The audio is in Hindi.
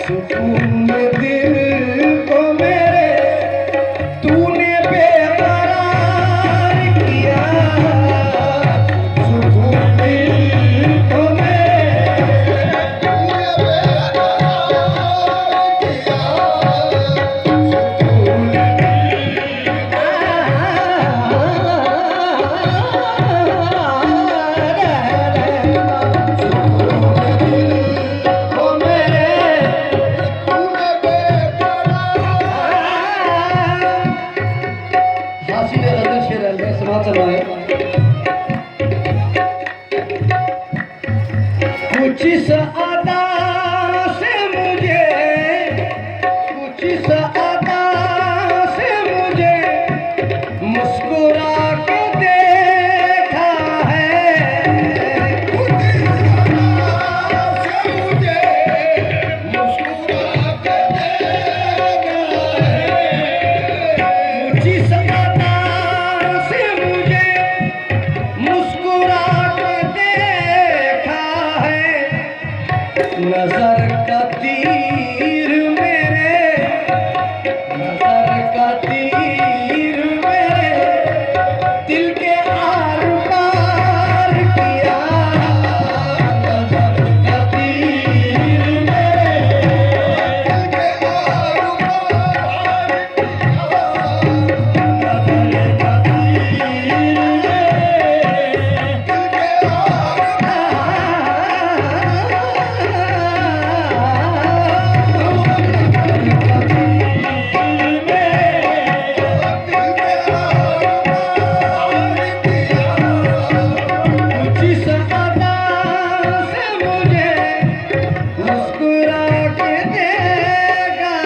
सुकून दिल को मेरे तूने बेकरार किया, सुकून दिल को मेरे तूने बेकरार किया, सुकून कुछ इस अदा से मुझे, कुछ इस अदा से मुझे मुस्कुरा के देखा है, कुछ इस अदा से मुझे मुस्कुरा के देखा है, कुछ इस अदा से मुझे मुस्कुरा के देखा है, नजर